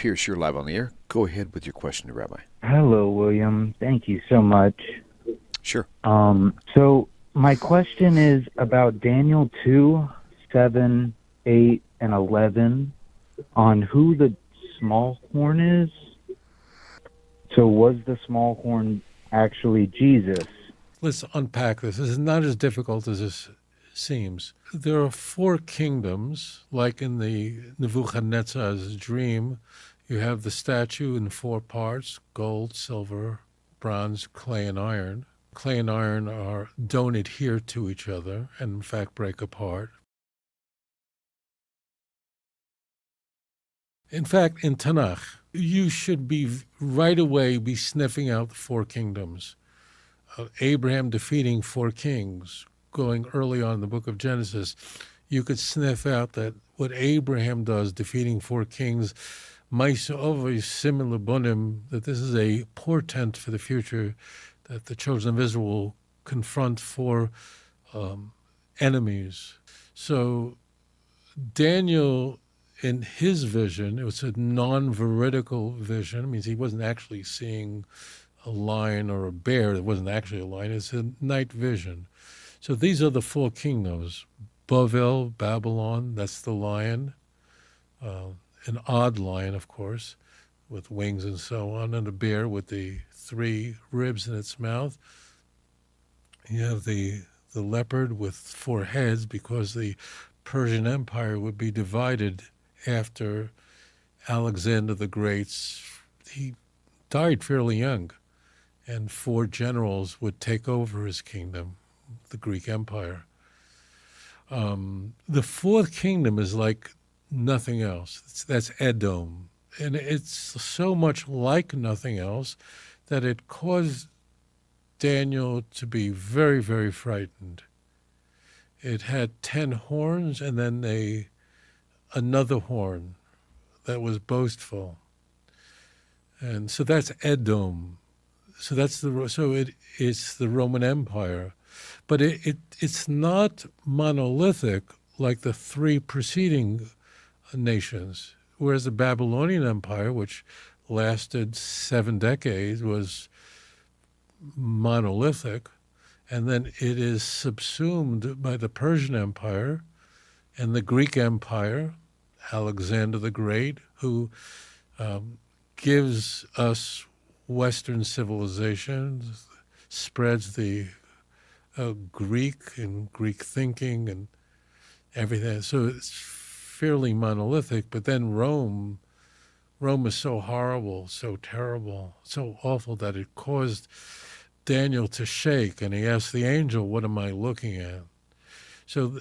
Pierce, you're live on the air. Go ahead with your question to Rabbi. Hello, William. Thank you so much. Sure. So my question is about Daniel 2, 7, 8, and 11 on who the small horn is. So was the small horn actually Jesus? Let's unpack this. This is not as difficult as this seems. There are 4 kingdoms, like in the Nebuchadnezzar's dream. You have the statue in 4 parts: gold, silver, bronze, clay, and iron. Clay and iron don't adhere to each other and, in fact, break apart. In fact, in Tanakh, you should right away be sniffing out the 4 kingdoms. Abraham defeating 4 kings, going early on in the book of Genesis, you could sniff out that what Abraham does, defeating 4 kings, that this is a portent for the future, that the children of Israel will confront 4 enemies. So Daniel, in his vision, it was a non-veridical vision. It means he wasn't actually seeing a lion or a bear. It wasn't actually a lion. It's a night vision. So these are the 4 kingdoms. Bavel, Babylon, that's the lion. An odd lion, of course, with wings and so on, and a bear with the 3 ribs in its mouth. You have the leopard with 4 heads, because the Persian Empire would be divided after Alexander the Great's. He died fairly young, and 4 generals would take over his kingdom, the Greek Empire. The 4th kingdom is like nothing else. That's Edom. And it's so much like nothing else that it caused Daniel to be very, very frightened. It had 10 horns and then another horn that was boastful. And so that's Edom. So it's the Roman Empire. But it's not monolithic like the 3 preceding nations, whereas the Babylonian Empire, which lasted 7 decades, was monolithic, and then it is subsumed by the Persian Empire and the Greek Empire, Alexander the Great, who gives us Western civilization, spreads the Greek and Greek thinking and everything. So it's fairly monolithic, but then Rome is so horrible, so terrible, so awful that it caused Daniel to shake, and he asked the angel, "What am I looking at?" So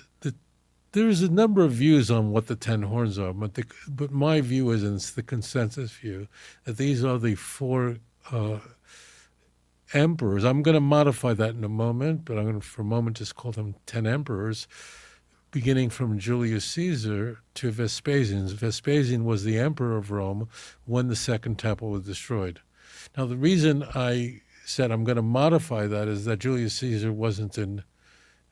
there's a number of views on what the 10 horns are, but my view is, and it's the consensus view, that these are the 4 emperors. I'm going to modify that in a moment, but I'm going to, for a moment, just call them 10 emperors, beginning from Julius Caesar to Vespasian. Vespasian was the emperor of Rome when the Second Temple was destroyed. Now, the reason I said I'm going to modify that is that Julius Caesar wasn't an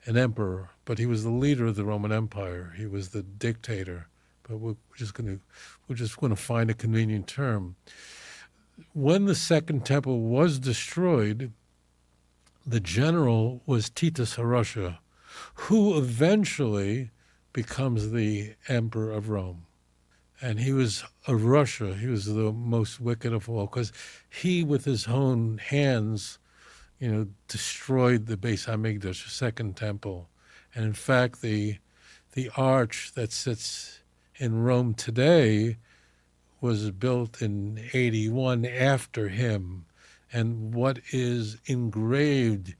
emperor, but he was the leader of the Roman Empire. He was the dictator. But we're just going to find a convenient term. When the Second Temple was destroyed, the general was Titus Hirusha, who eventually becomes the emperor of Rome. And he was a Russia. He was the most wicked of all, because he, with his own hands, destroyed the Beis Hamikdash, the Second Temple. And in fact, the arch that sits in Rome today was built in 81 after him. And what is engraved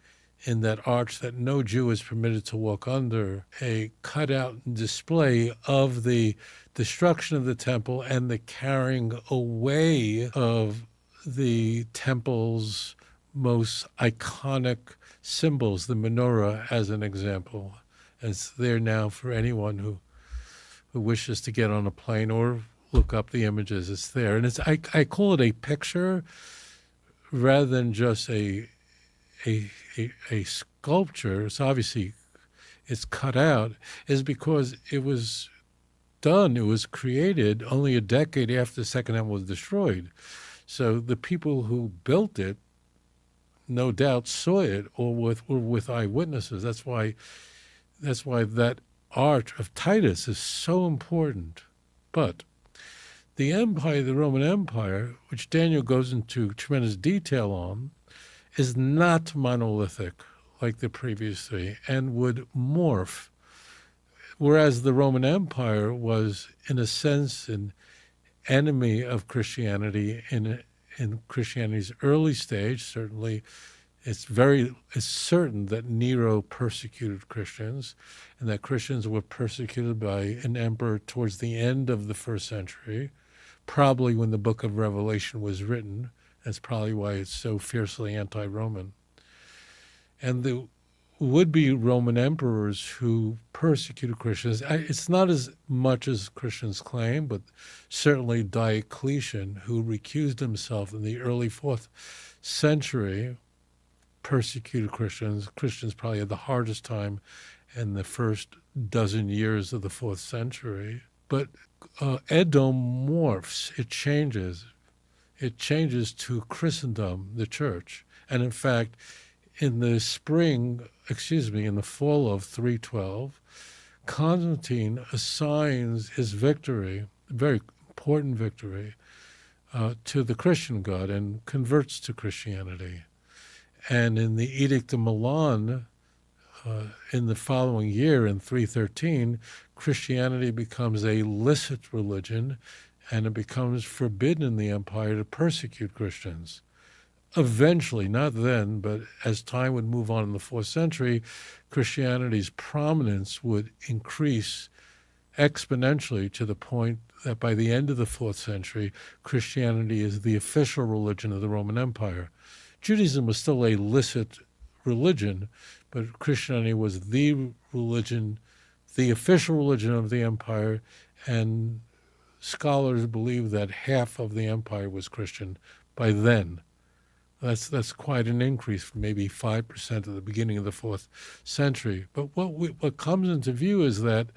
in that arch that no Jew is permitted to walk under, a cutout display of the destruction of the temple and the carrying away of the temple's most iconic symbols, the menorah as an example. And it's there now for anyone who wishes to get on a plane or look up the images. It's there. And I call it a picture rather than just a sculpture. It's obviously, it's cut out, is because it was done, it was created only a decade after the Second Temple was destroyed. So the people who built it, no doubt, saw it or with eyewitnesses. That's why that art of Titus is so important. But the empire, the Roman Empire, which Daniel goes into tremendous detail on, is not monolithic like the previous three and would morph. Whereas the Roman Empire was, in a sense, an enemy of Christianity in Christianity's early stage. Certainly, it's certain that Nero persecuted Christians, and that Christians were persecuted by an emperor towards the end of the first century, probably when the book of Revelation was written. That's probably why it's so fiercely anti-Roman. And the would-be Roman emperors who persecuted Christians, it's not as much as Christians claim, but certainly Diocletian, who recused himself in the early 4th century, persecuted Christians. Christians probably had the hardest time in the first dozen years of the 4th century. But Edom morphs, it changes. It changes to Christendom, the church. And in fact, in the fall of 312, Constantine assigns his victory, a very important victory, to the Christian God and converts to Christianity. And in the Edict of Milan, in the following year, in 313, Christianity becomes a licit religion, and it becomes forbidden in the empire to persecute Christians. Eventually, not then, but as time would move on in the 4th century, Christianity's prominence would increase exponentially to the point that by the end of the 4th century, Christianity is the official religion of the Roman Empire. Judaism was still a licit religion, but Christianity was the religion, the official religion of the empire, and scholars believe that half of the empire was Christian by then. That's quite an increase from maybe 5% at the beginning of the 4th century. But what comes into view is that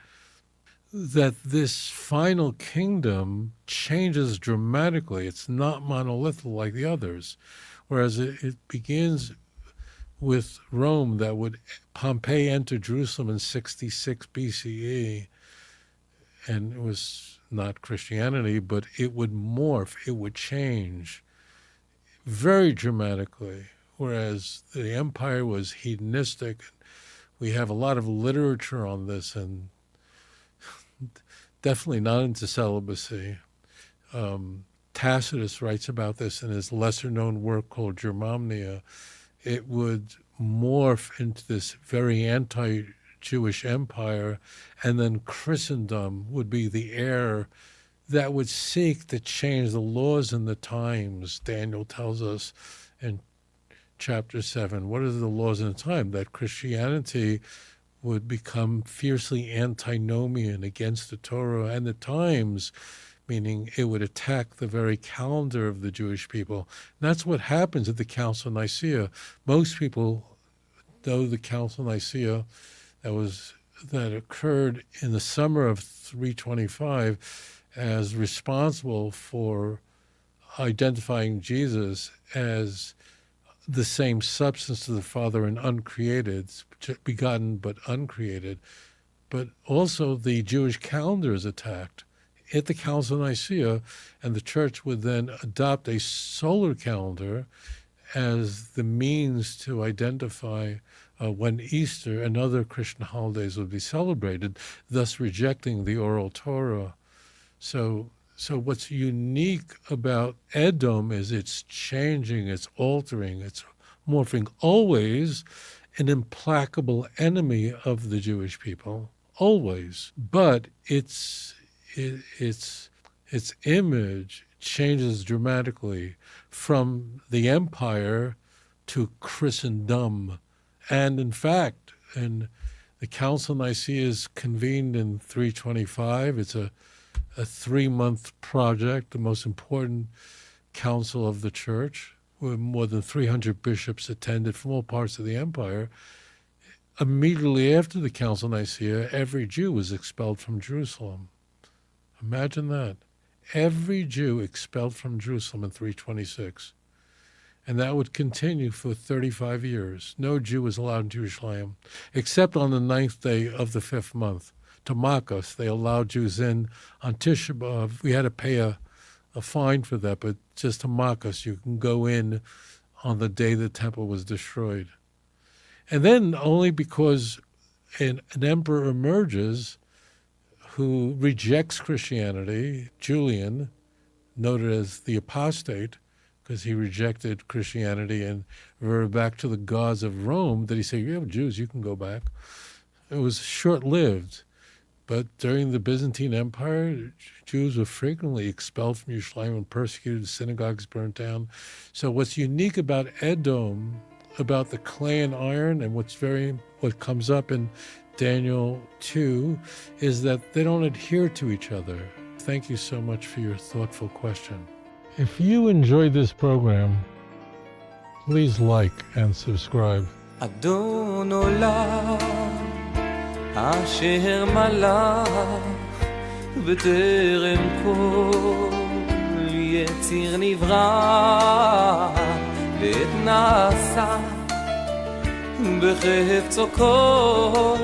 this final kingdom changes dramatically. It's not monolithic like the others, whereas it begins with Rome Pompey entered Jerusalem in 66 BCE, and it was not Christianity, but it would morph, it would change very dramatically, whereas the empire was hedonistic. We have a lot of literature on this, and definitely not into celibacy. Tacitus writes about this in his lesser-known work called Germania. It would morph into this very anti-Jewish empire, and then Christendom would be the heir that would seek to change the laws and the times. Daniel tells us in chapter 7, what are the laws in the time? That Christianity would become fiercely antinomian against the Torah and the times, meaning it would attack the very calendar of the Jewish people. And that's what happens at the Council of Nicaea. Most people know the Council of Nicaea that occurred in the summer of 325 as responsible for identifying Jesus as the same substance of the Father and uncreated, begotten but uncreated. But also the Jewish calendar is attacked at the Council of Nicaea, and the church would then adopt a solar calendar as the means to identify when Easter and other Christian holidays would be celebrated, thus rejecting the oral Torah. So what's unique about Edom is it's changing, it's altering, it's morphing, always an implacable enemy of the Jewish people, always. But its image changes dramatically from the empire to Christendom. And in fact, the Council of Nicaea is convened in 325. It's a 3-month project, the most important council of the church, where more than 300 bishops attended from all parts of the empire. Immediately after the Council of Nicaea, every Jew was expelled from Jerusalem. Imagine that. Every Jew expelled from Jerusalem in 326. And that would continue for 35 years. No Jew was allowed in Jerusalem, except on the 9th day of the 5th month. To mock us, they allowed Jews in on Tisha B'Av. We had to pay a fine for that, but just to mock us, you can go in on the day the temple was destroyed. And then only because an emperor emerges who rejects Christianity, Julian, noted as the apostate, because he rejected Christianity and reverted back to the gods of Rome, that he said, you have Jews, you can go back. It was short-lived. But during the Byzantine Empire, Jews were frequently expelled from Jerusalem and persecuted, synagogues burnt down. So what's unique about Edom, about the clay and iron, and what comes up in Daniel 2, is that they don't adhere to each other. Thank you so much for your thoughtful question. If you enjoyed this program, please like and subscribe. אדון עולם אשר מלך בטרם כל יציר נברא ואת נעשה בחפצו כל